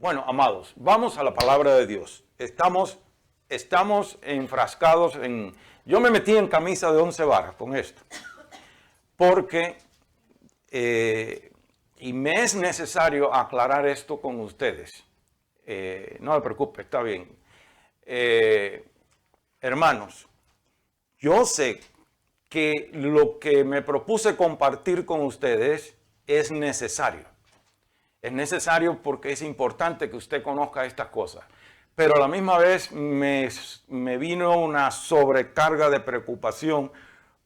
Bueno, amados, vamos a la palabra de Dios. Estamos enfrascados en... Yo me metí en camisa de 11 varas con esto, porque, y me es necesario aclarar esto con ustedes. No me preocupe, está bien. Hermanos, yo sé que lo que me propuse compartir con ustedes es necesario. Es necesario porque es importante que usted conozca estas cosas. Pero a la misma vez me vino una sobrecarga de preocupación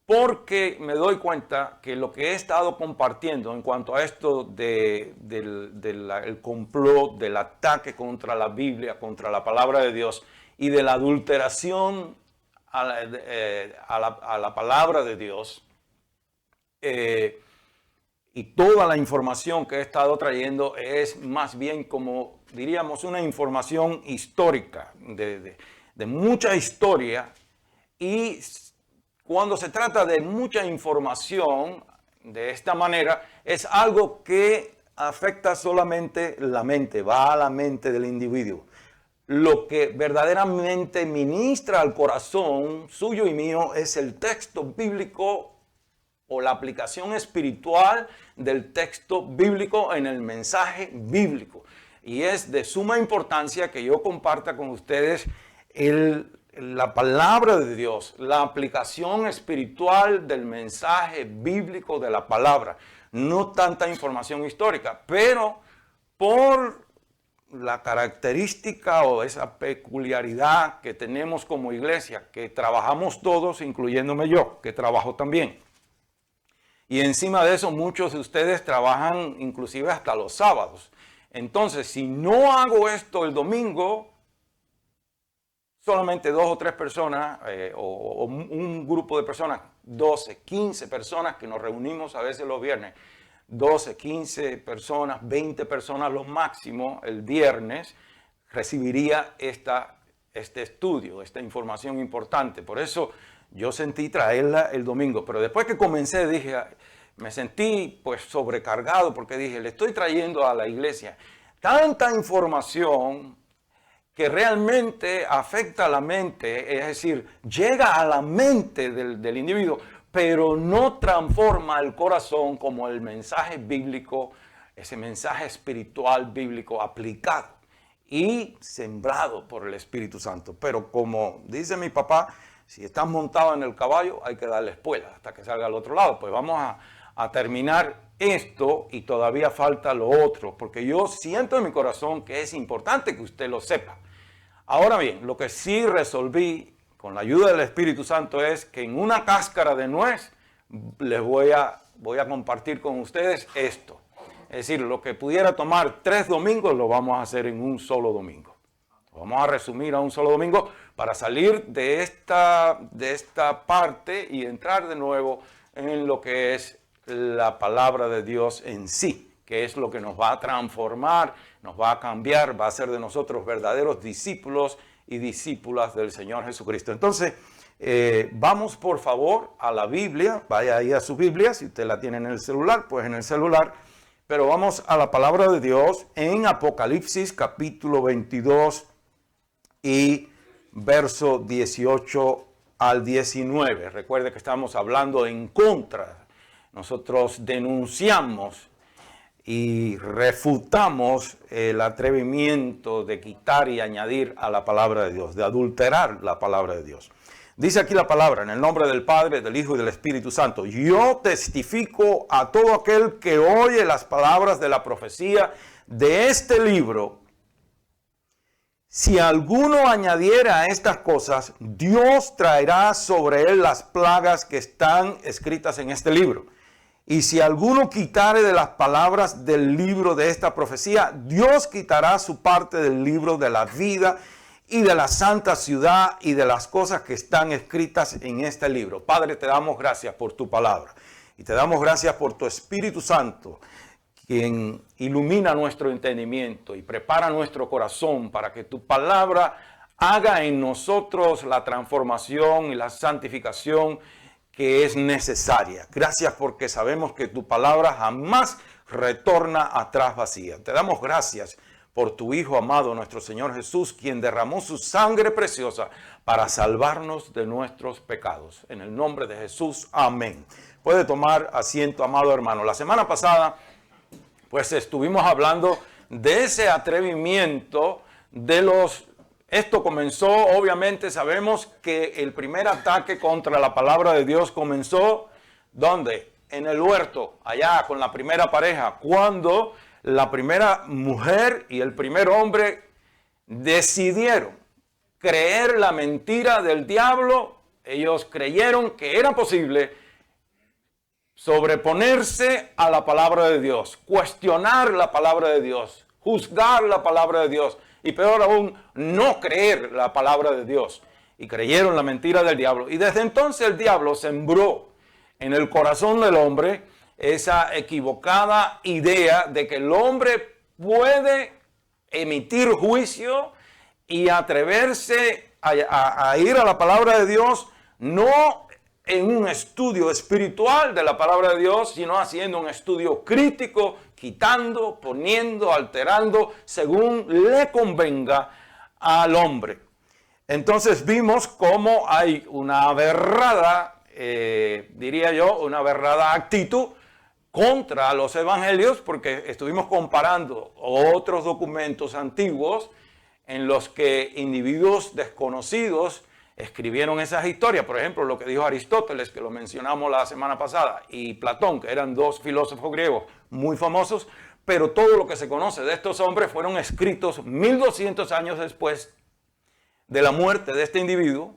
porque me doy cuenta que lo que he estado compartiendo en cuanto a esto del complot, del ataque contra la Biblia, contra la palabra de Dios y de la adulteración a la palabra de Dios, y toda la información que he estado trayendo es más bien como, diríamos, una información histórica, de mucha historia. Y cuando se trata de mucha información de esta manera, es algo que afecta solamente la mente, va a la mente del individuo. Lo que verdaderamente ministra al corazón suyo y mío es el texto bíblico o la aplicación espiritual del texto bíblico en el mensaje bíblico. Y es de suma importancia que yo comparta con ustedes la palabra de Dios, la aplicación espiritual del mensaje bíblico de la palabra. No tanta información histórica, pero por la característica o esa peculiaridad que tenemos como iglesia, que trabajamos todos, incluyéndome yo, que trabajo también. Y encima de eso, muchos de ustedes trabajan inclusive hasta los sábados. Entonces, si no hago esto el domingo, solamente 2 o 3 personas o un grupo de personas, 12, 15 personas que nos reunimos a veces los viernes, 12, 15 personas, 20 personas lo máximo el viernes, recibiría este estudio, esta información importante. Por eso yo sentí traerla el domingo, pero después que comencé me sentí pues sobrecargado porque dije, le estoy trayendo a la iglesia tanta información que realmente afecta a la mente, es decir, llega a la mente del individuo, pero no transforma el corazón como el mensaje bíblico, ese mensaje espiritual bíblico aplicado y sembrado por el Espíritu Santo. Pero como dice mi papá, si estás montado en el caballo, hay que darle espuela hasta que salga al otro lado. Pues vamos a terminar esto y todavía falta lo otro, porque yo siento en mi corazón que es importante que usted lo sepa. Ahora bien, lo que sí resolví con la ayuda del Espíritu Santo es que en una cáscara de nuez les voy a compartir con ustedes esto. Es decir, lo que pudiera tomar 3 domingos lo vamos a hacer en un solo domingo. Vamos a resumir a un solo domingo para salir de esta parte y entrar de nuevo en lo que es la palabra de Dios en sí, que es lo que nos va a transformar, nos va a cambiar, va a hacer de nosotros verdaderos discípulos y discípulas del Señor Jesucristo. Entonces, vamos por favor a la Biblia, vaya ahí a su Biblia, si usted la tiene en el celular, pues en el celular, pero vamos a la palabra de Dios en Apocalipsis capítulo 22 y verso 18 al 19. Recuerde que estamos hablando en contra. Nosotros denunciamos y refutamos el atrevimiento de quitar y añadir a la palabra de Dios, de adulterar la palabra de Dios. Dice aquí la palabra, en el nombre del Padre, del Hijo y del Espíritu Santo. Yo testifico a todo aquel que oye las palabras de la profecía de este libro. Si alguno añadiera a estas cosas, Dios traerá sobre él las plagas que están escritas en este libro. Y si alguno quitare de las palabras del libro de esta profecía, Dios quitará su parte del libro de la vida y de la santa ciudad y de las cosas que están escritas en este libro. Padre, te damos gracias por tu palabra y te damos gracias por tu Espíritu Santo, quien ilumina nuestro entendimiento y prepara nuestro corazón para que tu palabra haga en nosotros la transformación y la santificación que es necesaria. Gracias porque sabemos que tu palabra jamás retorna atrás vacía. Te damos gracias por tu Hijo amado, nuestro Señor Jesús, quien derramó su sangre preciosa para salvarnos de nuestros pecados. En el nombre de Jesús, amén. Puede tomar asiento, amado hermano. La semana pasada, pues estuvimos hablando de ese atrevimiento de los... Esto comenzó, obviamente sabemos que el primer ataque contra la palabra de Dios comenzó, ¿dónde? En el huerto, allá con la primera pareja, cuando la primera mujer y el primer hombre decidieron creer la mentira del diablo. Ellos creyeron que era posible sobreponerse a la palabra de Dios, cuestionar la palabra de Dios, juzgar la palabra de Dios y peor aún, no creer la palabra de Dios. Y creyeron la mentira del diablo. Y desde entonces el diablo sembró en el corazón del hombre esa equivocada idea de que el hombre puede emitir juicio y atreverse a ir a la palabra de Dios, no en un estudio espiritual de la palabra de Dios, sino haciendo un estudio crítico, quitando, poniendo, alterando, según le convenga al hombre. Entonces vimos cómo hay una aberrada, diría yo, una aberrada actitud contra los evangelios, porque estuvimos comparando otros documentos antiguos en los que individuos desconocidos escribieron esas historias. Por ejemplo, lo que dijo Aristóteles, que lo mencionamos la semana pasada, y Platón, que eran dos filósofos griegos muy famosos, pero todo lo que se conoce de estos hombres fueron escritos 1200 años después de la muerte de este individuo,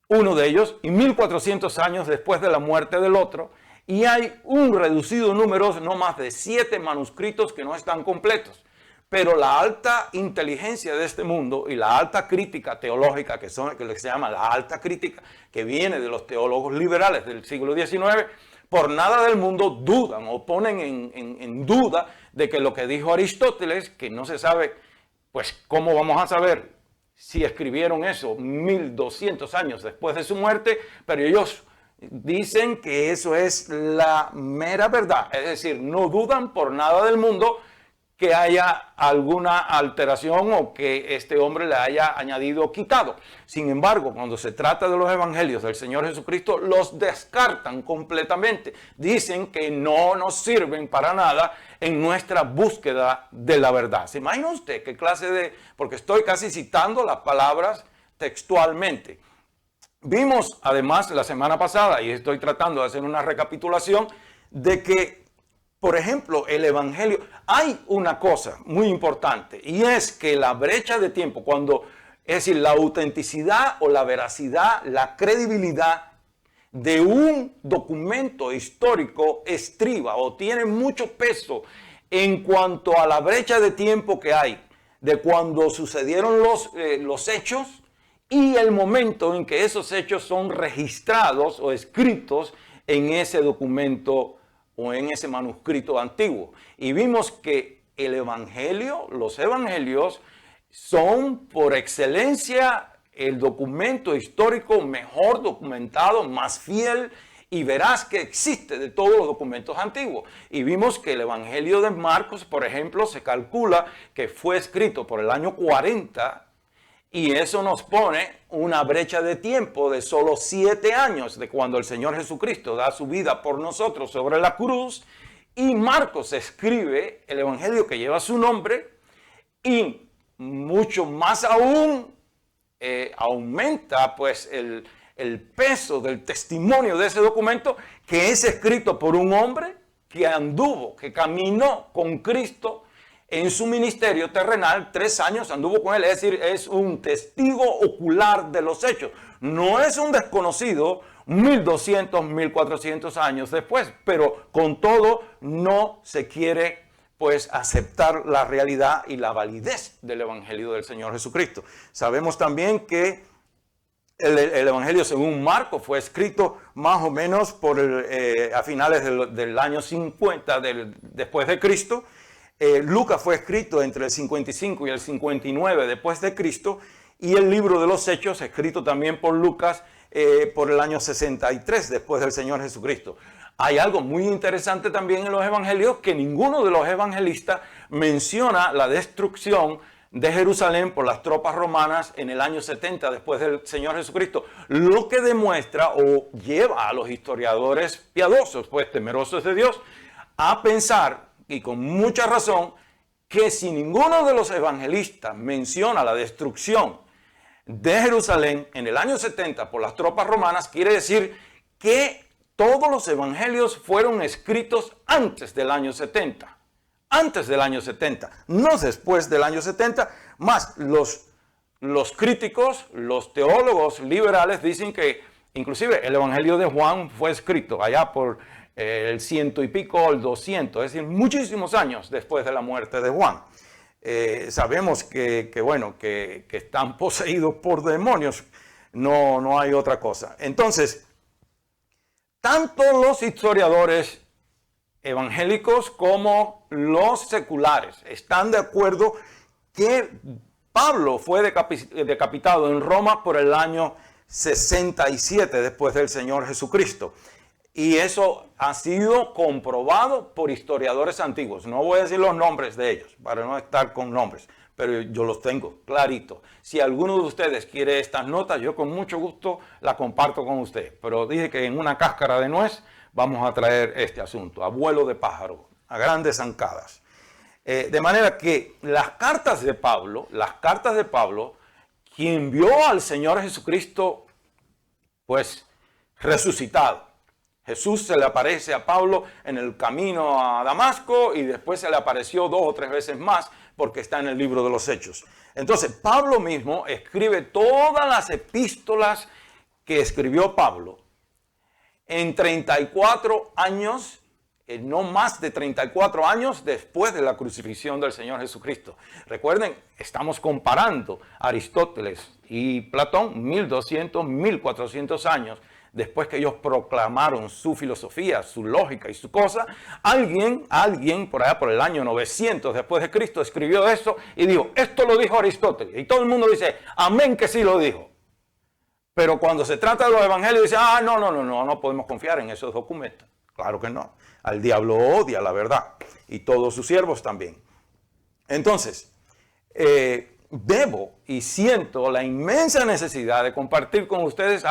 uno de ellos, y 1400 años después de la muerte del otro, y hay un reducido número, no más de 7 manuscritos que no están completos. Pero la alta inteligencia de este mundo y la alta crítica teológica, que se llama la alta crítica, que viene de los teólogos liberales del siglo XIX, por nada del mundo dudan o ponen en duda de que lo que dijo Aristóteles, que no se sabe, pues cómo vamos a saber si escribieron eso 1200 años después de su muerte, pero ellos dicen que eso es la mera verdad. Es decir, no dudan por nada del mundo que haya alguna alteración o que este hombre le haya añadido o quitado. Sin embargo, cuando se trata de los evangelios del Señor Jesucristo, los descartan completamente. Dicen que no nos sirven para nada en nuestra búsqueda de la verdad. ¿Se imagina usted qué clase de...? Porque estoy casi citando las palabras textualmente. Vimos además la semana pasada, y estoy tratando de hacer una recapitulación, de que, por ejemplo, el evangelio, hay una cosa muy importante, y es que la brecha de tiempo, es decir, la autenticidad o la veracidad, la credibilidad de un documento histórico estriba o tiene mucho peso en cuanto a la brecha de tiempo que hay de cuando sucedieron los hechos y el momento en que esos hechos son registrados o escritos en ese documento o en ese manuscrito antiguo. Y vimos que el evangelio, los evangelios, son por excelencia el documento histórico mejor documentado, más fiel y veraz que existe de todos los documentos antiguos. Y vimos que el evangelio de Marcos, por ejemplo, se calcula que fue escrito por el año 40, y eso nos pone una brecha de tiempo de solo 7 años de cuando el Señor Jesucristo da su vida por nosotros sobre la cruz. Y Marcos escribe el evangelio que lleva su nombre, y mucho más aún aumenta pues el peso del testimonio de ese documento, que es escrito por un hombre que anduvo, que caminó con Cristo en su ministerio terrenal. 3 años anduvo con él, es decir, es un testigo ocular de los hechos. No es un desconocido 1200, 1400 años después, pero con todo no se quiere pues aceptar la realidad y la validez del evangelio del Señor Jesucristo. Sabemos también que el evangelio según Marcos fue escrito más o menos a finales del año 50 después de Cristo. Lucas fue escrito entre el 55 y el 59 después de Cristo, y el libro de los Hechos, escrito también por Lucas, por el año 63 después del Señor Jesucristo. Hay algo muy interesante también en los evangelios, que ninguno de los evangelistas menciona la destrucción de Jerusalén por las tropas romanas en el año 70 después del Señor Jesucristo, lo que demuestra o lleva a los historiadores piadosos, pues temerosos de Dios, a pensar, y con mucha razón, que si ninguno de los evangelistas menciona la destrucción de Jerusalén en el año 70 por las tropas romanas, quiere decir que todos los evangelios fueron escritos antes del año 70. Antes del año 70, no después del año 70, más los críticos, los teólogos liberales dicen que inclusive el Evangelio de Juan fue escrito allá por el 100 y pico, el 200, es decir, muchísimos años después de la muerte de Juan. Sabemos que están poseídos por demonios, no hay otra cosa. Entonces, tanto los historiadores evangélicos como los seculares están de acuerdo que Pablo fue decapitado en Roma por el año 67 después del Señor Jesucristo. Y eso ha sido comprobado por historiadores antiguos. No voy a decir los nombres de ellos para no estar con nombres, pero yo los tengo clarito. Si alguno de ustedes quiere estas notas, yo con mucho gusto la comparto con usted. Pero dije que en una cáscara de nuez vamos a traer este asunto, a vuelo de pájaro, a grandes zancadas. De manera que las cartas de Pablo, quien vio al Señor Jesucristo, pues resucitado. Jesús se le aparece a Pablo en el camino a Damasco y después se le apareció 2 o 3 veces más porque está en el libro de los Hechos. Entonces, Pablo mismo escribe todas las epístolas que escribió Pablo en 34 años, no más de 34 años después de la crucifixión del Señor Jesucristo. Recuerden, estamos comparando Aristóteles y Platón 1200, 1400 años después que ellos proclamaron su filosofía, su lógica y su cosa. Alguien por allá por el año 900 después de Cristo escribió eso y dijo, esto lo dijo Aristóteles. Y todo el mundo dice, amén que sí lo dijo. Pero cuando se trata de los evangelios, dice, no podemos confiar en esos documentos. Claro que no. Al diablo odia la verdad y todos sus siervos también. Entonces, debo y siento la inmensa necesidad de compartir con ustedes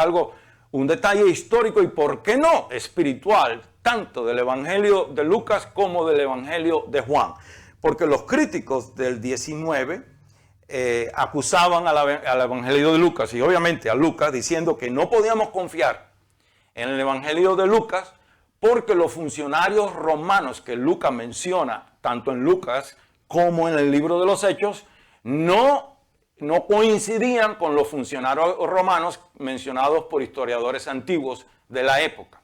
un detalle histórico y, ¿por qué no?, espiritual, tanto del Evangelio de Lucas como del Evangelio de Juan. Porque los críticos del 19 acusaban al Evangelio de Lucas y obviamente a Lucas diciendo que no podíamos confiar en el Evangelio de Lucas porque los funcionarios romanos que Lucas menciona, tanto en Lucas como en el libro de los Hechos, no coincidían con los funcionarios romanos mencionados por historiadores antiguos de la época.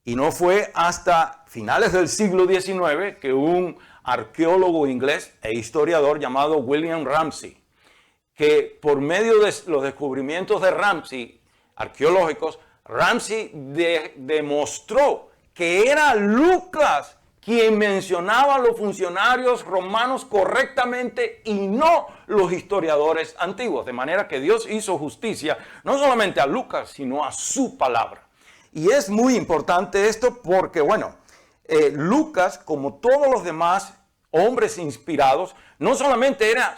Y no fue hasta finales del siglo XIX que un arqueólogo inglés e historiador llamado William Ramsay, que por medio de los descubrimientos de Ramsay, arqueológicos, Ramsay demostró que era Lucas quien mencionaba a los funcionarios romanos correctamente y no los historiadores antiguos. De manera que Dios hizo justicia no solamente a Lucas, sino a su palabra. Y es muy importante esto porque, Lucas, como todos los demás hombres inspirados, no solamente era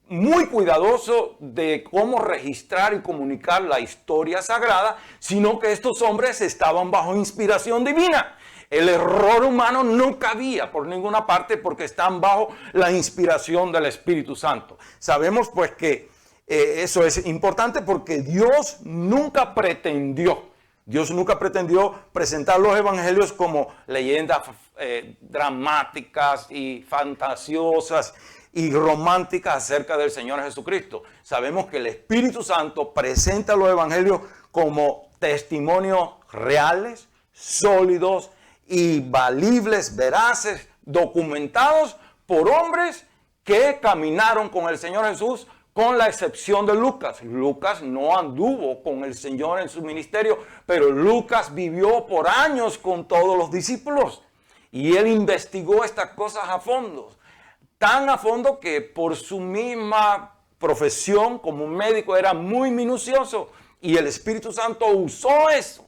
muy cuidadoso de cómo registrar y comunicar la historia sagrada, sino que estos hombres estaban bajo inspiración divina. El error humano no cabía por ninguna parte porque están bajo la inspiración del Espíritu Santo. Sabemos pues que eso es importante porque Dios nunca pretendió presentar los evangelios como leyendas dramáticas y fantasiosas y románticas acerca del Señor Jesucristo. Sabemos que el Espíritu Santo presenta los evangelios como testimonios reales, sólidos y valibles, veraces, documentados por hombres que caminaron con el Señor Jesús, con la excepción de Lucas. Lucas no anduvo con el Señor en su ministerio, pero Lucas vivió por años con todos los discípulos y él investigó estas cosas a fondo, tan a fondo que por su misma profesión como médico era muy minucioso y el Espíritu Santo usó eso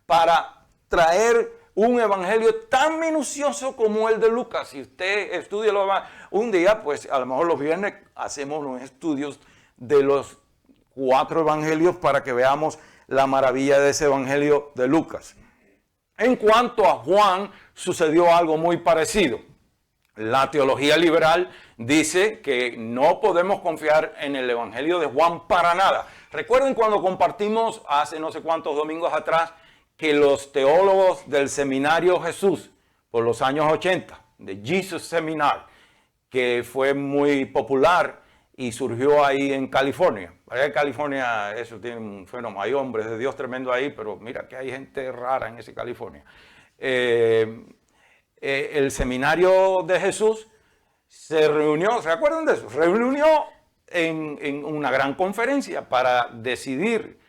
para traer un evangelio tan minucioso como el de Lucas. Si usted estudia un día, pues a lo mejor los viernes hacemos unos estudios de los 4 evangelios para que veamos la maravilla de ese evangelio de Lucas. En cuanto a Juan, sucedió algo muy parecido. La teología liberal dice que no podemos confiar en el evangelio de Juan para nada. Recuerden cuando compartimos hace no sé cuántos domingos atrás que los teólogos del seminario Jesús, por los años 80, de Jesus Seminar, que fue muy popular y surgió ahí en California. Allá en California eso tiene un fenómeno, hay hombres de Dios tremendo ahí, pero mira que hay gente rara en ese California. El seminario de Jesús se reunió, ¿se acuerdan de eso? Reunió en una gran conferencia para decidir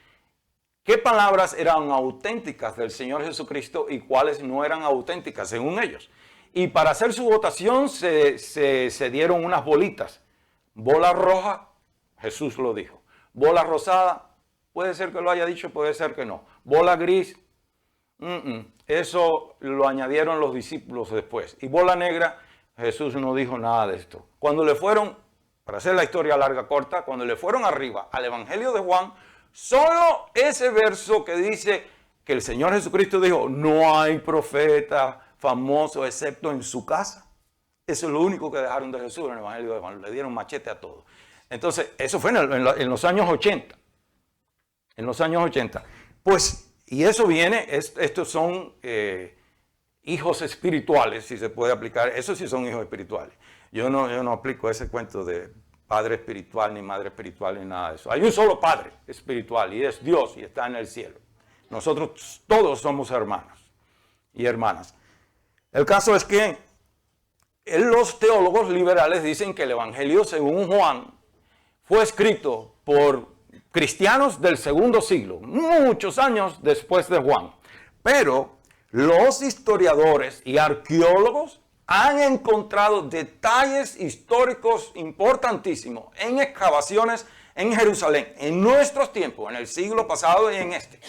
qué palabras eran auténticas del Señor Jesucristo y cuáles no eran auténticas según ellos. Y para hacer su votación se dieron unas bolitas. Bola roja, Jesús lo dijo. Bola rosada, puede ser que lo haya dicho, puede ser que no. Bola gris, eso lo añadieron los discípulos después. Y bola negra, Jesús no dijo nada de esto. Cuando le fueron, para hacer la historia larga corta, cuando le fueron arriba al Evangelio de Juan, solo ese verso que dice que el Señor Jesucristo dijo, no hay profeta famoso excepto en su casa. Eso es lo único que dejaron de Jesús en el Evangelio de Juan. Le dieron machete a todo. Entonces, eso fue en los años 80. En los años 80. Pues, y eso viene, estos son hijos espirituales, si se puede aplicar. Esos sí son hijos espirituales. Yo no aplico ese cuento de padre espiritual, ni madre espiritual, ni nada de eso. Hay un solo padre espiritual y es Dios y está en el cielo. Nosotros todos somos hermanos y hermanas. El caso es que los teólogos liberales dicen que el Evangelio según Juan fue escrito por cristianos del segundo siglo, muchos años después de Juan. Pero los historiadores y arqueólogos han encontrado detalles históricos importantísimos en excavaciones en Jerusalén, en nuestros tiempos, en el siglo pasado y en este.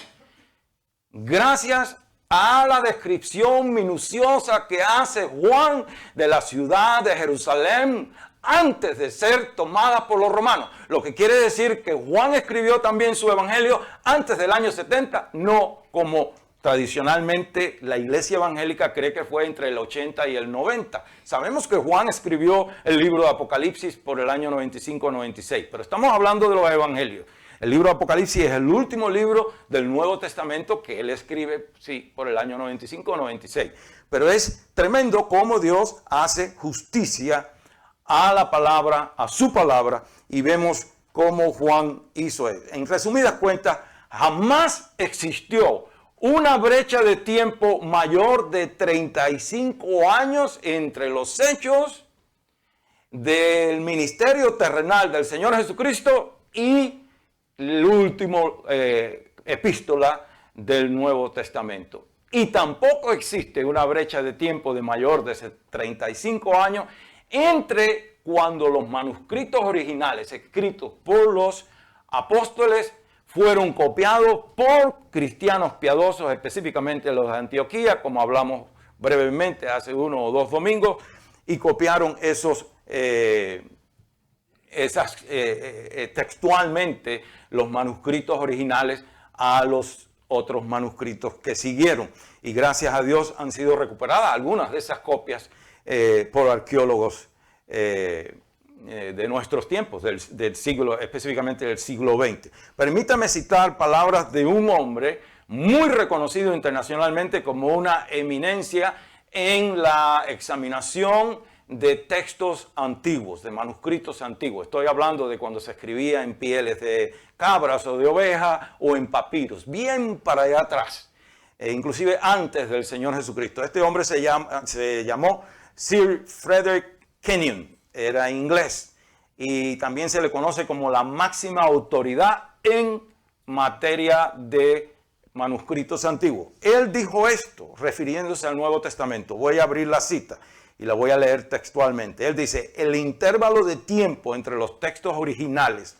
Gracias a la descripción minuciosa que hace Juan de la ciudad de Jerusalén antes de ser tomada por los romanos. Lo que quiere decir que Juan escribió también su evangelio antes del año 70, no como tradicionalmente la iglesia evangélica cree que fue entre el 80 y el 90. Sabemos que Juan escribió el libro de Apocalipsis por el año 95-96, pero estamos hablando de los evangelios. El libro de Apocalipsis es el último libro del Nuevo Testamento que él escribe, sí, por el año 95 o 96. Pero es tremendo cómo Dios hace justicia a la palabra, a su palabra, y vemos cómo Juan hizo eso. En resumidas cuentas, jamás existió una brecha de tiempo mayor de 35 años entre los hechos del ministerio terrenal del Señor Jesucristo y el último epístola del Nuevo Testamento. Y tampoco existe una brecha de tiempo de mayor de 35 años entre cuando los manuscritos originales escritos por los apóstoles fueron copiados por cristianos piadosos, específicamente los de Antioquía, como hablamos brevemente hace 1 o 2 domingos, y copiaron textualmente los manuscritos originales a los otros manuscritos que siguieron. Y gracias a Dios han sido recuperadas algunas de esas copias por arqueólogos de nuestros tiempos, del siglo, específicamente del siglo XX. Permítame citar palabras de un hombre muy reconocido internacionalmente como una eminencia en la examinación de textos antiguos, de manuscritos antiguos. Estoy hablando de cuando se escribía en pieles de cabras o de ovejas o en papiros, bien para allá atrás, inclusive antes del Señor Jesucristo. Este hombre se llamó Sir Frederick Kenyon, era inglés y también se le conoce como la máxima autoridad en materia de manuscritos antiguos. Él dijo esto refiriéndose al Nuevo Testamento. Voy a abrir la cita y la voy a leer textualmente. Él dice: el intervalo de tiempo entre los textos originales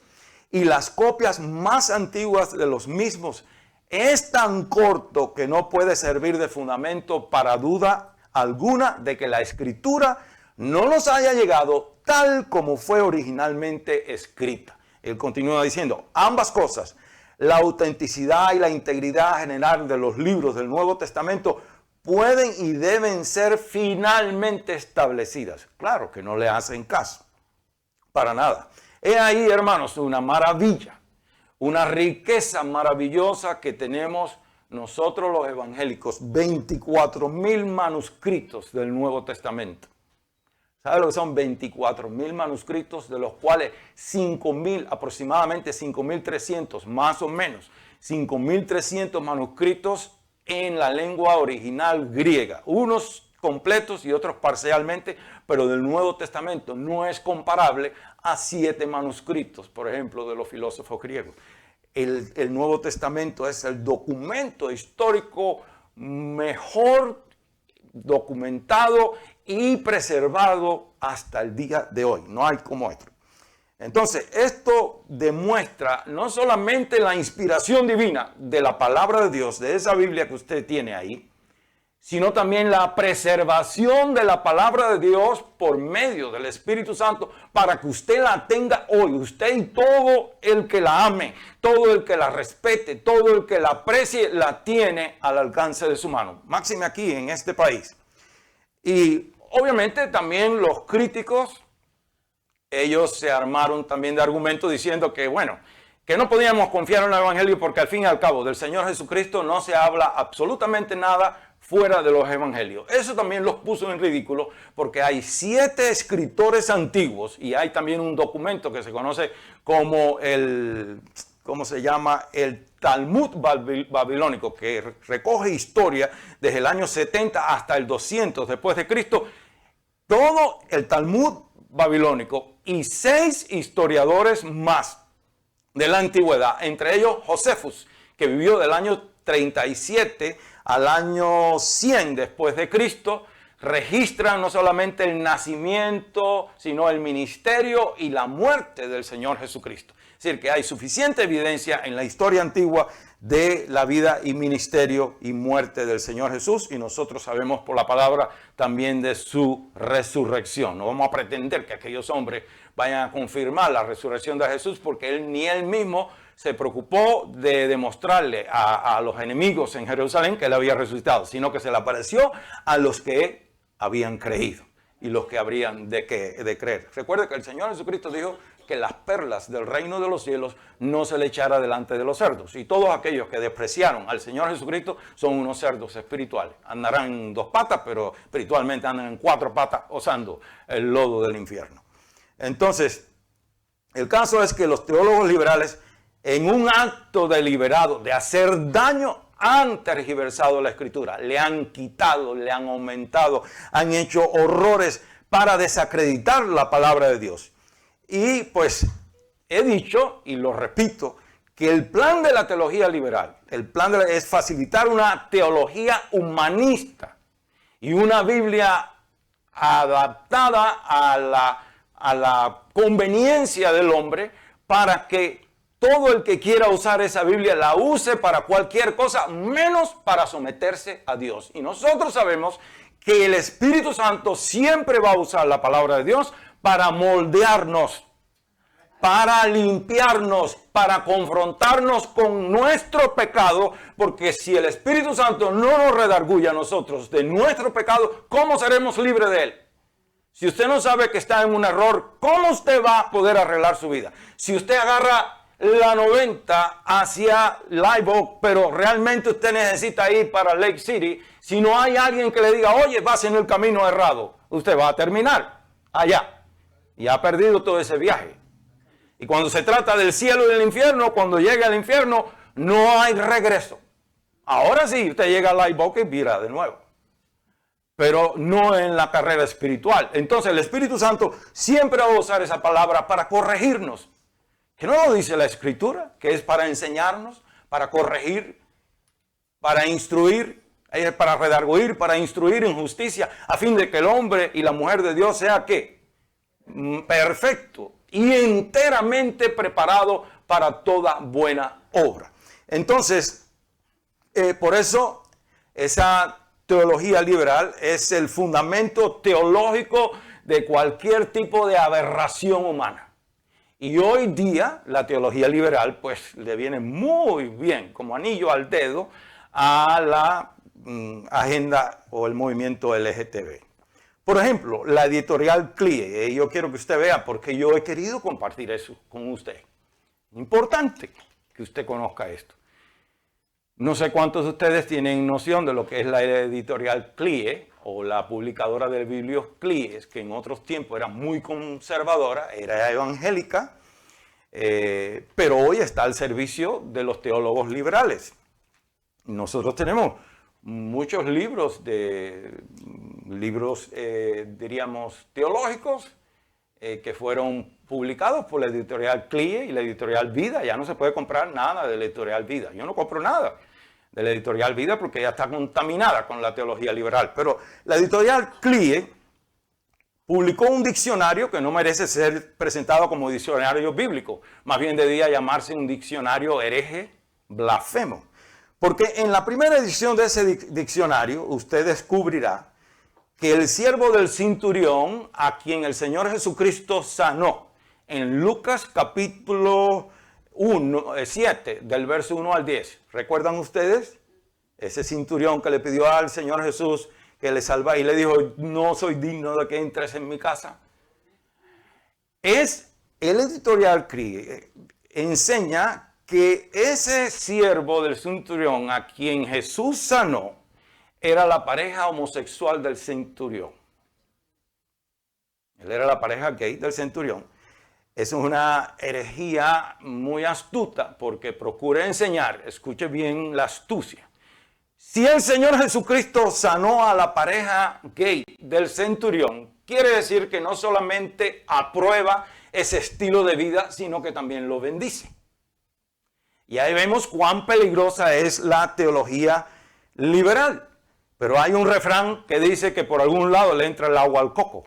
y las copias más antiguas de los mismos es tan corto que no puede servir de fundamento para duda alguna de que la Escritura no nos haya llegado tal como fue originalmente escrita. Él continúa diciendo, ambas cosas, la autenticidad y la integridad general de los libros del Nuevo Testamento pueden y deben ser finalmente establecidas. Claro que no le hacen caso, para nada. He ahí, hermanos, una maravilla, una riqueza maravillosa que tenemos nosotros los evangélicos, 24,000 manuscritos del Nuevo Testamento. ¿Sabe lo que son 24,000 manuscritos? De los cuales 5,000, aproximadamente 5,300, más o menos, 5,300 manuscritos en la lengua original griega. Unos completos y otros parcialmente, pero del Nuevo Testamento no es comparable a 7 manuscritos, por ejemplo, de los filósofos griegos. El Nuevo Testamento es el documento histórico mejor documentado y preservado hasta el día de hoy. No hay como esto. Entonces, esto demuestra no solamente la inspiración divina de la palabra de Dios, de esa Biblia que usted tiene ahí, sino también la preservación de la palabra de Dios por medio del Espíritu Santo para que usted la tenga hoy, usted y todo el que la ame, todo el que la respete, todo el que la aprecie, la tiene al alcance de su mano. Máxime aquí en este país. Y obviamente también los críticos, ellos se armaron también de argumentos diciendo que, bueno, que no podíamos confiar en el Evangelio porque al fin y al cabo del Señor Jesucristo no se habla absolutamente nada fuera de los evangelios. Eso también los puso en ridículo porque hay 7 escritores antiguos y hay también un documento que se conoce como ¿cómo se llama? El Talmud babilónico, que recoge historia desde el año 70 hasta el 200 después de Cristo. Todo el Talmud babilónico y 6 historiadores más de la antigüedad, entre ellos Josefus, que vivió del año 37 al año 100 después de Cristo, registran no solamente el nacimiento, sino el ministerio y la muerte del Señor Jesucristo. Es decir, que hay suficiente evidencia en la historia antigua de la vida y ministerio y muerte del Señor Jesús, y nosotros sabemos por la palabra también de su resurrección. No vamos a pretender que aquellos hombres vayan a confirmar la resurrección de Jesús, porque ni él mismo se preocupó de demostrarle a los enemigos en Jerusalén que él había resucitado, sino que se le apareció a los que habían creído y los que habrían de creer. Recuerde que el Señor Jesucristo dijo que las perlas del reino de los cielos no se le echara delante de los cerdos. Y todos aquellos que despreciaron al Señor Jesucristo son unos cerdos espirituales. Andarán en 2 patas, pero espiritualmente andan en 4 patas, osando el lodo del infierno. Entonces, el caso es que los teólogos liberales, en un acto deliberado de hacer daño, han tergiversado la Escritura, le han quitado, le han aumentado, han hecho horrores para desacreditar la palabra de Dios. Y pues he dicho, y lo repito, que el plan de la teología liberal, es facilitar una teología humanista y una Biblia adaptada a la conveniencia del hombre, para que todo el que quiera usar esa Biblia la use para cualquier cosa, menos para someterse a Dios. Y nosotros sabemos que el Espíritu Santo siempre va a usar la palabra de Dios para moldearnos, para limpiarnos, para confrontarnos con nuestro pecado, porque si el Espíritu Santo no nos redarguye a nosotros de nuestro pecado, ¿cómo seremos libres de él? Si usted no sabe que está en un error, ¿cómo usted va a poder arreglar su vida? Si usted agarra la 90 hacia Live Oak, pero realmente usted necesita ir para Lake City, si no hay alguien que le diga, oye, vas en el camino errado, usted va a terminar allá y ha perdido todo ese viaje. Y cuando se trata del cielo y del infierno, cuando llega al infierno, no hay regreso. Ahora sí, usted llega a Live Oak y vira de nuevo, pero no en la carrera espiritual. Entonces el Espíritu Santo siempre va a usar esa palabra para corregirnos. ¿Que no lo dice la Escritura? Que es para enseñarnos, para corregir, para instruir, para redarguir, para instruir en justicia, a fin de que el hombre y la mujer de Dios sea ¿qué? Perfecto y enteramente preparado para toda buena obra. Entonces, Por eso, esa teología liberal es el fundamento teológico de cualquier tipo de aberración humana. Y hoy día la teología liberal pues le viene muy bien, como anillo al dedo, a la agenda o el movimiento LGTB. Por ejemplo, la editorial CLIE, yo quiero que usted vea porque yo he querido compartir eso con usted. Importante que usted conozca esto. No sé cuántos de ustedes tienen noción de lo que es la editorial CLIE o la publicadora del Biblios CLIE, que en otros tiempos era muy conservadora, era evangélica, pero hoy está al servicio de los teólogos liberales. Nosotros tenemos muchos libros, diríamos, teológicos que fueron publicados por la editorial CLIE y la editorial Vida. Ya no se puede comprar nada de la editorial Vida. Yo no compro nada de la editorial Vida porque ya está contaminada con la teología liberal. Pero la editorial CLIE publicó un diccionario que no merece ser presentado como diccionario bíblico. Más bien debía llamarse un diccionario hereje blasfemo. Porque en la primera edición de ese diccionario usted descubrirá que el siervo del centurión a quien el Señor Jesucristo sanó en Lucas capítulo 7 del verso 1 al 10. ¿Recuerdan ustedes? Ese centurión que le pidió al Señor Jesús que le salvara y le dijo, no soy digno de que entres en mi casa. Es el editorial CLIE enseña que ese siervo del centurión a quien Jesús sanó era la pareja homosexual del centurión. Él era la pareja gay del centurión. Es una herejía muy astuta porque procura enseñar, escuche bien la astucia. Si el Señor Jesucristo sanó a la pareja gay del centurión, quiere decir que no solamente aprueba ese estilo de vida, sino que también lo bendice. Y ahí vemos cuán peligrosa es la teología liberal. Pero hay un refrán que dice que por algún lado le entra el agua al coco.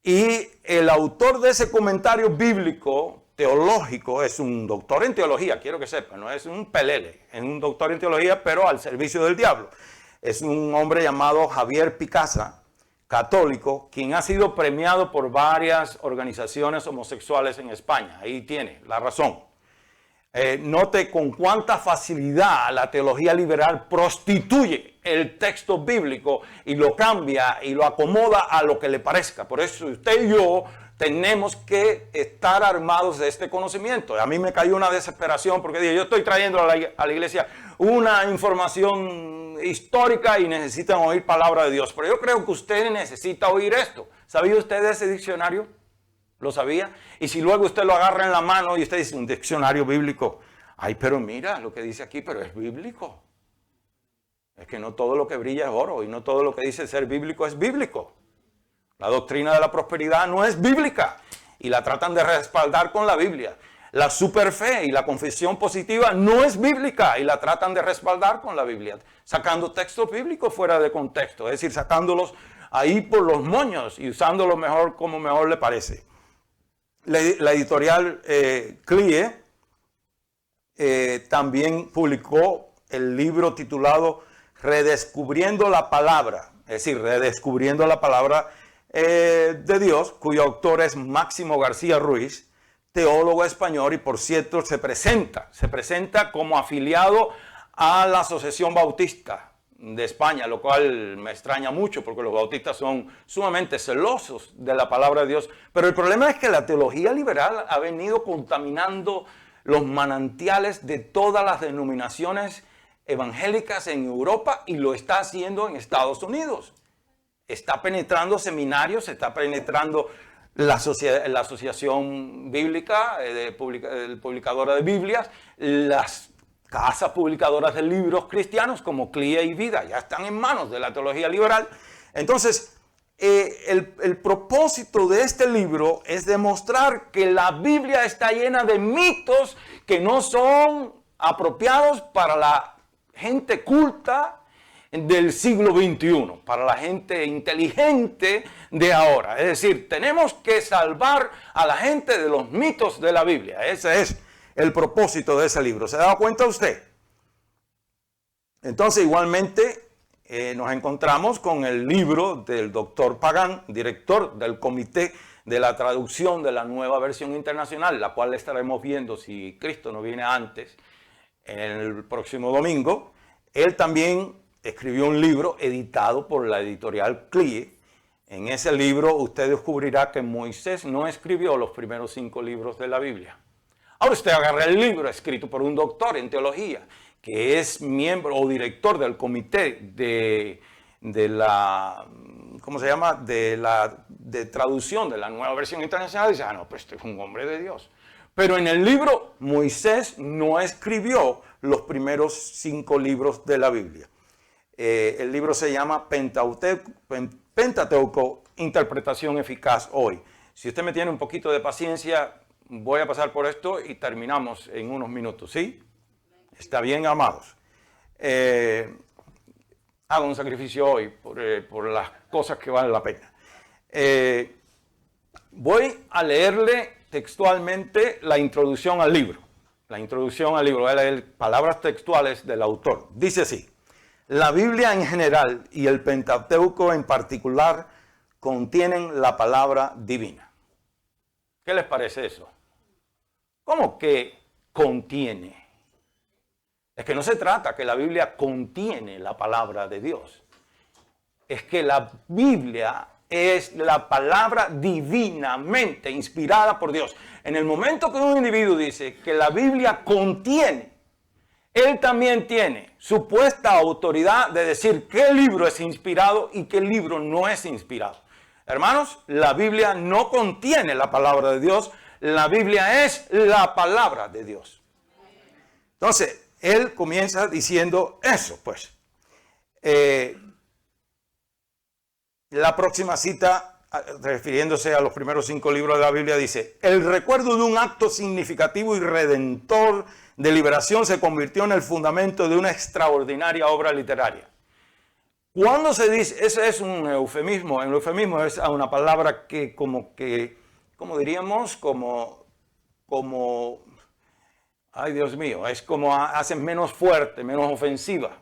Y el autor de ese comentario bíblico teológico es un doctor en teología, quiero que sepan, no es un pelele, es un doctor en teología, pero al servicio del diablo. Es un hombre llamado Javier Picasa, católico, quien ha sido premiado por varias organizaciones homosexuales en España. Ahí tiene la razón. Note con cuánta facilidad la teología liberal prostituye el texto bíblico y lo cambia y lo acomoda a lo que le parezca. Por eso usted y yo tenemos que estar armados de este conocimiento. A mí me cayó una desesperación porque dije, yo estoy trayendo a la iglesia una información histórica y necesitan oír palabra de Dios. Pero yo creo que usted necesita oír esto. ¿Sabía usted de ese diccionario? ¿Lo sabía? Y si luego usted lo agarra en la mano y usted dice, un diccionario bíblico. Ay, pero mira lo que dice aquí, pero es bíblico. Es que no todo lo que brilla es oro y no todo lo que dice ser bíblico es bíblico. La doctrina de la prosperidad no es bíblica y la tratan de respaldar con la Biblia. La superfe y la confesión positiva no es bíblica y la tratan de respaldar con la Biblia, sacando textos bíblicos fuera de contexto, es decir, sacándolos ahí por los moños y usándolos mejor como mejor le parece. La editorial CLIE también publicó el libro titulado Redescubriendo la Palabra, es decir, Redescubriendo la Palabra de Dios, cuyo autor es Máximo García Ruiz, teólogo español y por cierto se presenta como afiliado a la Asociación Bautista de España, lo cual me extraña mucho porque los bautistas son sumamente celosos de la palabra de Dios. Pero el problema es que la teología liberal ha venido contaminando los manantiales de todas las denominaciones evangélicas en Europa y lo está haciendo en Estados Unidos. Está penetrando seminarios, está penetrando la asociación bíblica, publicadora de Biblias, las casas publicadoras de libros cristianos como CLIE y Vida, ya están en manos de la teología liberal. Entonces, el propósito de este libro es demostrar que la Biblia está llena de mitos que no son apropiados para la gente culta del siglo XXI, para la gente inteligente de ahora. Es decir, tenemos que salvar a la gente de los mitos de la Biblia. Ese es el propósito de ese libro. ¿Se da cuenta usted? Entonces, igualmente, nos encontramos con el libro del doctor Pagan, director del Comité de la Traducción de la Nueva Versión Internacional, la cual estaremos viendo si Cristo no viene antes, el próximo domingo. Él también escribió un libro editado por la editorial CLIE. En ese libro usted descubrirá que Moisés no escribió los primeros 5 libros de la Biblia. Ahora usted agarra el libro escrito por un doctor en teología, que es miembro o director del comité de la, ¿cómo se llama?, de traducción de la Nueva Versión Internacional, y dice, no, pues este es un hombre de Dios. Pero en el libro, Moisés no escribió los primeros 5 libros de la Biblia. El libro se llama Pentateuco, Interpretación Eficaz Hoy. Si usted me tiene un poquito de paciencia, voy a pasar por esto y terminamos en unos minutos, ¿sí? Está bien, amados. Hago un sacrificio hoy por las cosas que valen la pena. Voy a leerle textualmente la introducción al libro. La introducción al libro, voy a leer palabras textuales del autor. Dice así: la Biblia en general y el Pentateuco en particular contienen la palabra divina. ¿Qué les parece eso? ¿Cómo que contiene? Es que no se trata que la Biblia contiene la palabra de Dios. Es que la Biblia es la palabra divinamente inspirada por Dios. En el momento que un individuo dice que la Biblia contiene, él también tiene supuesta autoridad de decir qué libro es inspirado y qué libro no es inspirado. Hermanos, la Biblia no contiene la palabra de Dios, la Biblia es la palabra de Dios. Entonces, él comienza diciendo eso, pues. La próxima cita, refiriéndose a los primeros 5 libros de la Biblia, dice: el recuerdo de un acto significativo y redentor de liberación se convirtió en el fundamento de una extraordinaria obra literaria. Cuando se dice, ese es un eufemismo, el eufemismo es una palabra que como diríamos, ay Dios mío, es como hace menos fuerte, menos ofensiva.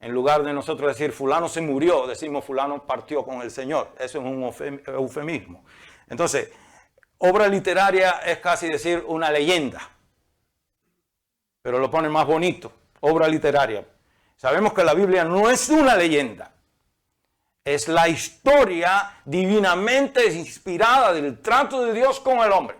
En lugar de nosotros decir fulano se murió, decimos fulano partió con el Señor. Eso es un eufemismo. Entonces, obra literaria es casi decir una leyenda, pero lo pone más bonito, obra literaria. Sabemos que la Biblia no es una leyenda, es la historia divinamente inspirada del trato de Dios con el hombre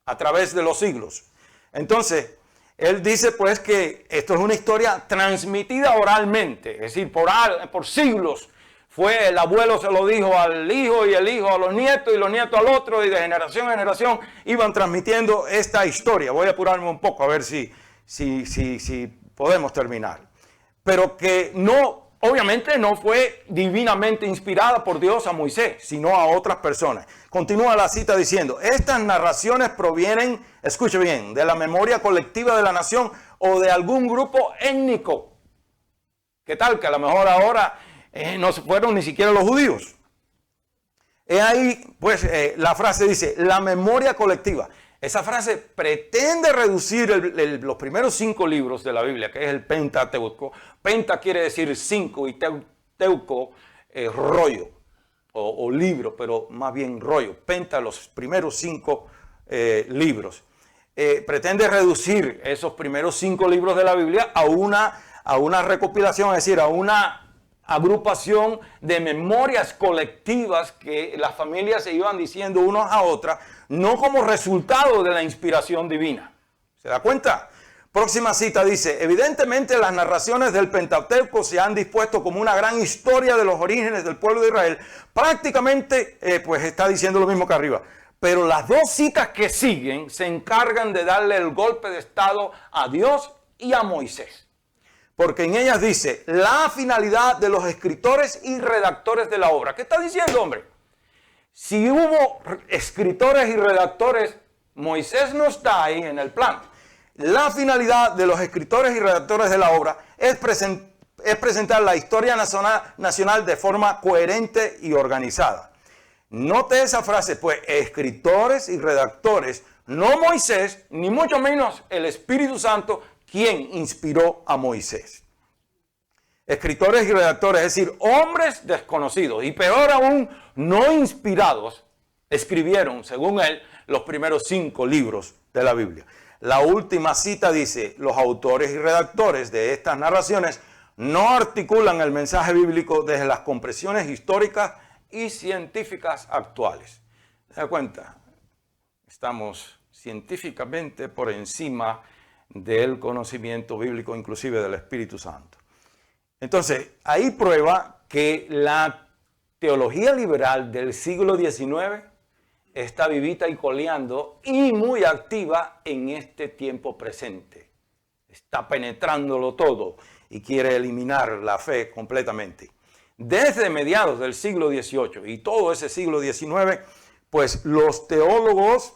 a través de los siglos. Entonces, él dice pues que esto es una historia transmitida oralmente, es decir, por siglos. El abuelo se lo dijo al hijo y el hijo a los nietos y los nietos al otro, y de generación en generación iban transmitiendo esta historia. Voy a apurarme un poco a ver si podemos terminar. Pero que no, obviamente no fue divinamente inspirada por Dios a Moisés, sino a otras personas. Continúa la cita diciendo: estas narraciones provienen, escuche bien, de la memoria colectiva de la nación o de algún grupo étnico. ¿Qué tal? Que a lo mejor ahora no se fueron ni siquiera los judíos. Ahí, pues, la frase dice, la memoria colectiva. Esa frase pretende reducir los primeros 5 libros de la Biblia, que es el Pentateuco. Penta quiere decir 5 y teuco, rollo o libro, pero más bien rollo. Penta, los primeros 5 libros. Pretende reducir esos primeros 5 libros de la Biblia a una recopilación, es decir, a una agrupación de memorias colectivas que las familias se iban diciendo unos a otras, no como resultado de la inspiración divina. ¿Se da cuenta? Próxima cita dice: evidentemente las narraciones del Pentateuco se han dispuesto como una gran historia de los orígenes del pueblo de Israel. Prácticamente, pues está diciendo lo mismo que arriba. Pero las 2 citas que siguen se encargan de darle el golpe de estado a Dios y a Moisés. Porque en ellas dice la finalidad de los escritores y redactores de la obra. ¿Qué está diciendo, hombre? Si hubo escritores y redactores, Moisés no está ahí en el plan. La finalidad de los escritores y redactores de la obra es presentar la historia nacional de forma coherente y organizada. Note esa frase, pues, escritores y redactores, no Moisés, ni mucho menos el Espíritu Santo, quien inspiró a Moisés. escritores y redactores, es decir, hombres desconocidos y peor aún, no inspirados, escribieron, según él, los primeros 5 libros de la Biblia. La última cita dice, los autores y redactores de estas narraciones no articulan el mensaje bíblico desde las comprensiones históricas y científicas actuales. ¿Se da cuenta? Estamos científicamente por encima del conocimiento bíblico, inclusive del Espíritu Santo. Entonces, ahí prueba que la teología liberal del siglo XIX está vivita y coleando y muy activa en este tiempo presente. Está penetrándolo todo y quiere eliminar la fe completamente. Desde mediados del siglo XVIII y todo ese siglo XIX, pues los teólogos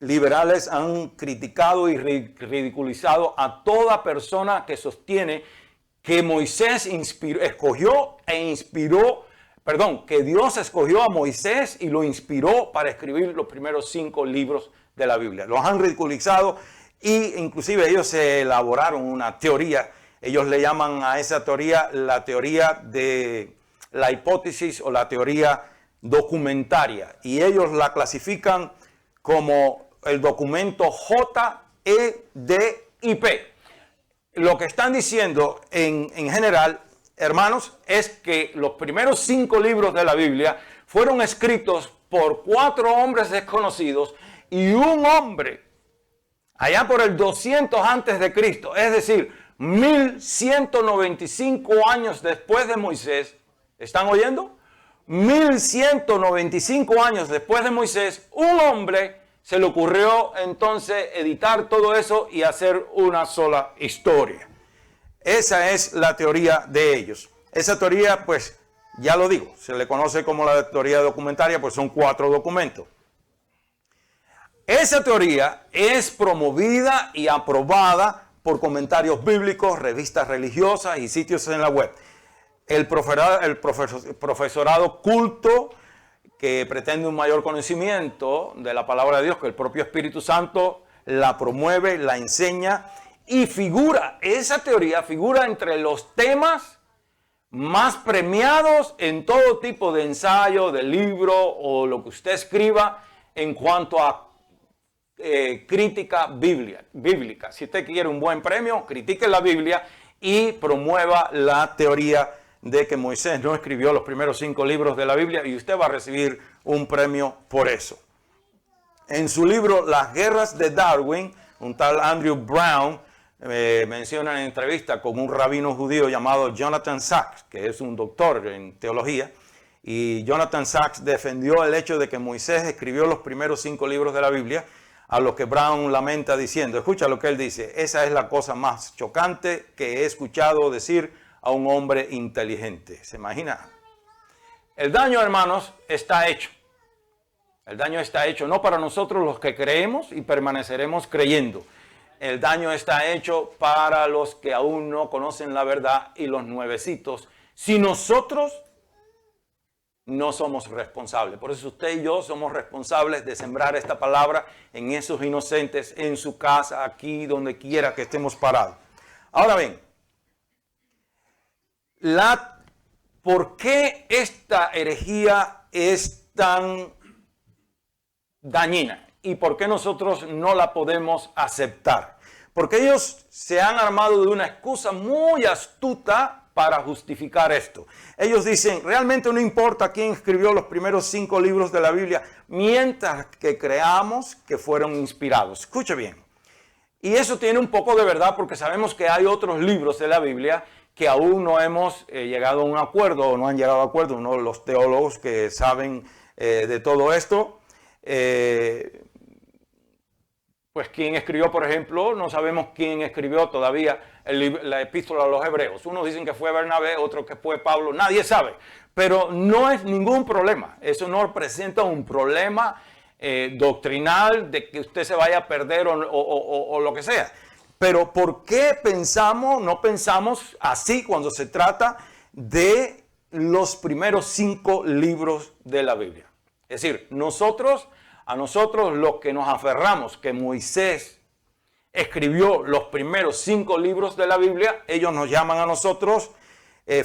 liberales han criticado y ridiculizado a toda persona que sostiene que Moisés que Dios escogió a Moisés y lo inspiró para escribir los primeros 5 libros de la Biblia. Los han ridiculizado e inclusive ellos se elaboraron una teoría. Ellos le llaman a esa teoría la teoría de la hipótesis o la teoría documentaria. Y ellos la clasifican como el documento JEDIP. Lo que están diciendo en general, hermanos, es que los primeros 5 libros de la Biblia fueron escritos por 4 hombres desconocidos y un hombre allá por el 200 antes de Cristo, es decir, 1195 años después de Moisés. ¿Están oyendo? 1195 años después de Moisés, un hombre se le ocurrió entonces editar todo eso y hacer una sola historia. Esa es la teoría de ellos. Esa teoría, pues, ya lo digo, se le conoce como la teoría documentaria, pues son 4 documentos. Esa teoría es promovida y aprobada por comentarios bíblicos, revistas religiosas y sitios en la web. El profesorado culto que pretende un mayor conocimiento de la palabra de Dios, que el propio Espíritu Santo la promueve, la enseña y esa teoría figura entre los temas más premiados en todo tipo de ensayo, de libro o lo que usted escriba en cuanto a crítica bíblica. Si usted quiere un buen premio, critique la Biblia y promueva la teoría de que Moisés no escribió los primeros 5 libros de la Biblia y usted va a recibir un premio por eso. En su libro Las guerras de Darwin, un tal Andrew Brown menciona en entrevista con un rabino judío llamado Jonathan Sacks, que es un doctor en teología, y Jonathan Sacks defendió el hecho de que Moisés escribió los primeros 5 libros de la Biblia, a lo que Brown lamenta diciendo, escucha lo que él dice, esa es la cosa más chocante que he escuchado decir a un hombre inteligente. ¿Se imagina? El daño, hermanos, está hecho. El daño está hecho no para nosotros los que creemos y permaneceremos creyendo. El daño está hecho para los que aún no conocen la verdad y los nuevecitos. Si nosotros no somos responsables. Por eso usted y yo somos responsables de sembrar esta palabra en esos inocentes, en su casa, aquí, donde quiera que estemos parados. Ahora bien, ¿por qué esta herejía es tan dañina? ¿Y por qué nosotros no la podemos aceptar? Porque ellos se han armado de una excusa muy astuta para justificar esto. Ellos dicen, realmente no importa quién escribió los primeros 5 libros de la Biblia, mientras que creamos que fueron inspirados. Escuche bien. Y eso tiene un poco de verdad porque sabemos que hay otros libros de la Biblia que aún no hemos llegado a un acuerdo o no han llegado a acuerdo. Uno de los teólogos que saben de todo esto, pues quién escribió, por ejemplo, no sabemos quién escribió todavía la epístola a los hebreos. Unos dicen que fue Bernabé, otros que fue Pablo, nadie sabe. Pero no es ningún problema. Eso no representa un problema doctrinal de que usted se vaya a perder o lo que sea. Pero ¿por qué no pensamos así cuando se trata de los primeros 5 libros de la Biblia? Es decir, a nosotros los que nos aferramos que Moisés escribió los primeros 5 libros de la Biblia, ellos nos llaman a nosotros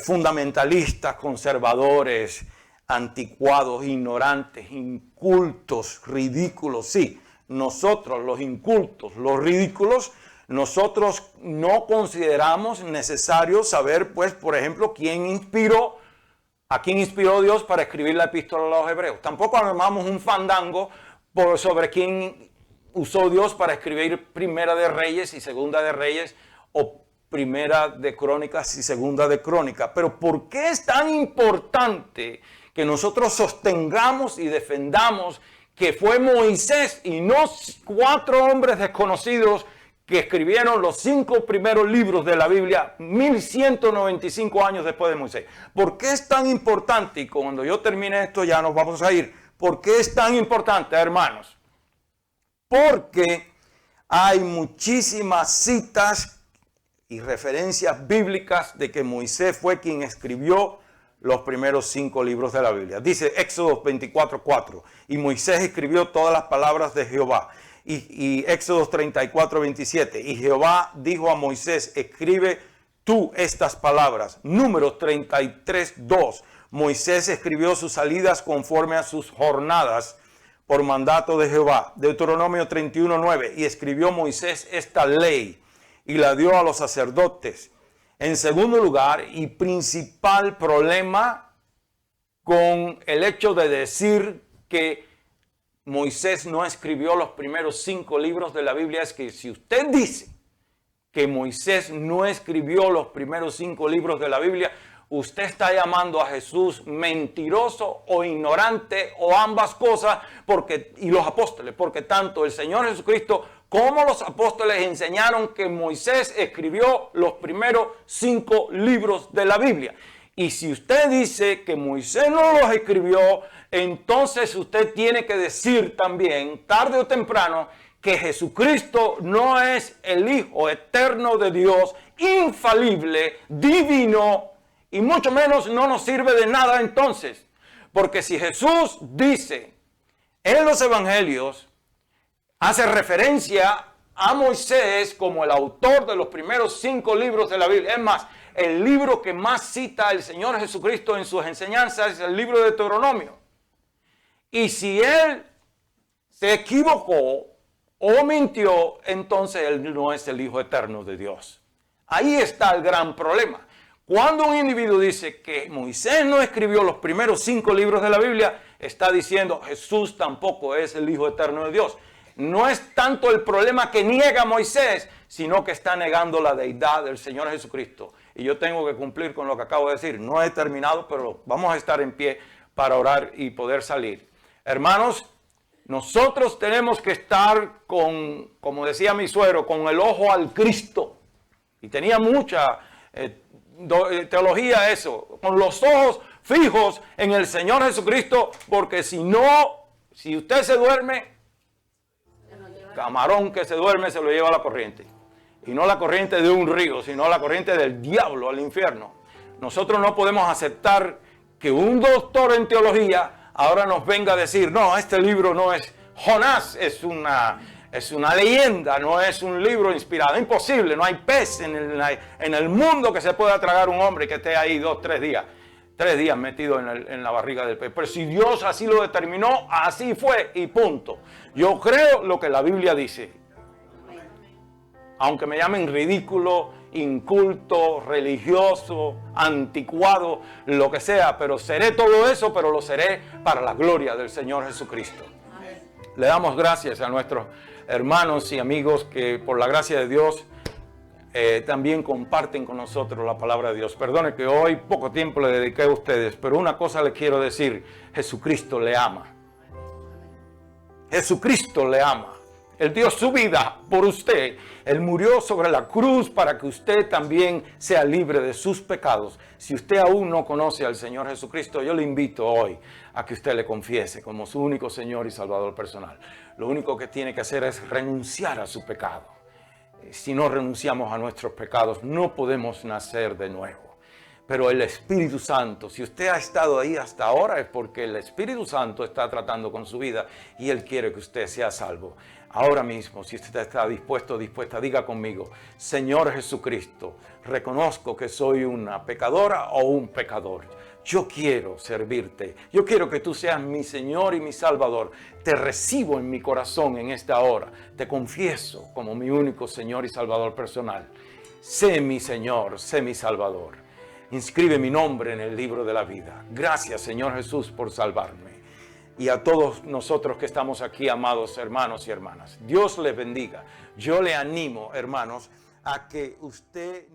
fundamentalistas, conservadores, anticuados, ignorantes, incultos, ridículos. Sí, nosotros los incultos, los ridículos, nosotros no consideramos necesario saber, pues, por ejemplo, a quién inspiró Dios para escribir la epístola a los hebreos. Tampoco armamos un fandango sobre quién usó Dios para escribir Primera de Reyes y Segunda de Reyes, o Primera de Crónicas y Segunda de Crónicas. Pero ¿por qué es tan importante que nosotros sostengamos y defendamos que fue Moisés y no 4 hombres desconocidos que escribieron los 5 primeros libros de la Biblia 1195 años después de Moisés? ¿Por qué es tan importante? Y cuando yo termine esto ya nos vamos a ir. ¿Por qué es tan importante, hermanos? Porque hay muchísimas citas y referencias bíblicas de que Moisés fue quien escribió los primeros 5 libros de la Biblia. Dice Éxodo 24:4, y Moisés escribió todas las palabras de Jehová. Y Éxodo 34:27, y Jehová dijo a Moisés, escribe tú estas palabras. Números 33:2, Moisés escribió sus salidas conforme a sus jornadas por mandato de Jehová. Deuteronomio 31:9, y escribió Moisés esta ley y la dio a los sacerdotes. En segundo lugar, y principal problema con el hecho de decir que Moisés no escribió los primeros 5 libros de la Biblia, es que si usted dice que Moisés no escribió los primeros 5 libros de la Biblia, usted está llamando a Jesús mentiroso o ignorante o ambas cosas, y los apóstoles, porque tanto el Señor Jesucristo como los apóstoles enseñaron que Moisés escribió los primeros 5 libros de la Biblia. Y si usted dice que Moisés no los escribió, entonces usted tiene que decir también, tarde o temprano, que Jesucristo no es el Hijo eterno de Dios, infalible, divino, y mucho menos no nos sirve de nada entonces. Porque si Jesús dice en los evangelios, hace referencia a Moisés como el autor de los primeros 5 libros de la Biblia. Es más, el libro que más cita el Señor Jesucristo en sus enseñanzas es el libro de Deuteronomio. Y si él se equivocó o mintió, entonces él no es el Hijo eterno de Dios. Ahí está el gran problema. Cuando un individuo dice que Moisés no escribió los primeros 5 libros de la Biblia, está diciendo Jesús tampoco es el Hijo eterno de Dios. No es tanto el problema que niega a Moisés, sino que está negando la deidad del Señor Jesucristo. Y yo tengo que cumplir con lo que acabo de decir. No he terminado, pero vamos a estar en pie para orar y poder salir. Hermanos, nosotros tenemos que estar con, como decía mi suegro, con el ojo al Cristo. Y tenía mucha teología eso, con los ojos fijos en el Señor Jesucristo, porque si usted se duerme, camarón que se duerme se lo lleva a la corriente. Y no la corriente de un río, sino la corriente del diablo al infierno. Nosotros no podemos aceptar que un doctor en teología ahora nos venga a decir, no, este libro no es, Jonás es una leyenda, no es un libro inspirado. Imposible, no hay pez en el mundo que se pueda tragar un hombre que esté ahí 2, 3 días. 3 días metido en la barriga del pez. Pero si Dios así lo determinó, así fue y punto. Yo creo lo que la Biblia dice. Aunque me llamen ridículo, inculto, religioso, anticuado, lo que sea, pero seré todo eso, pero lo seré para la gloria del Señor Jesucristo. Le damos gracias a nuestros hermanos y amigos que por la gracia de Dios también comparten con nosotros la palabra de Dios. Perdone que hoy poco tiempo le dediqué a ustedes, pero una cosa les quiero decir, Jesucristo le ama. Jesucristo le ama. Él dio su vida por usted. Él murió sobre la cruz para que usted también sea libre de sus pecados. Si usted aún no conoce al Señor Jesucristo, yo le invito hoy a que usted le confiese como su único Señor y Salvador personal. Lo único que tiene que hacer es renunciar a su pecado. Si no renunciamos a nuestros pecados, no podemos nacer de nuevo. Pero el Espíritu Santo, si usted ha estado ahí hasta ahora, es porque el Espíritu Santo está tratando con su vida y Él quiere que usted sea salvo. Ahora mismo, si usted está dispuesto o dispuesta, diga conmigo: Señor Jesucristo, reconozco que soy una pecadora o un pecador. Yo quiero servirte. Yo quiero que tú seas mi Señor y mi Salvador. Te recibo en mi corazón en esta hora. Te confieso como mi único Señor y Salvador personal. Sé mi Señor, sé mi Salvador. Inscribe mi nombre en el libro de la vida. Gracias, Señor Jesús, por salvarme. Y a todos nosotros que estamos aquí, amados hermanos y hermanas, Dios les bendiga. Yo le animo, hermanos, a que usted...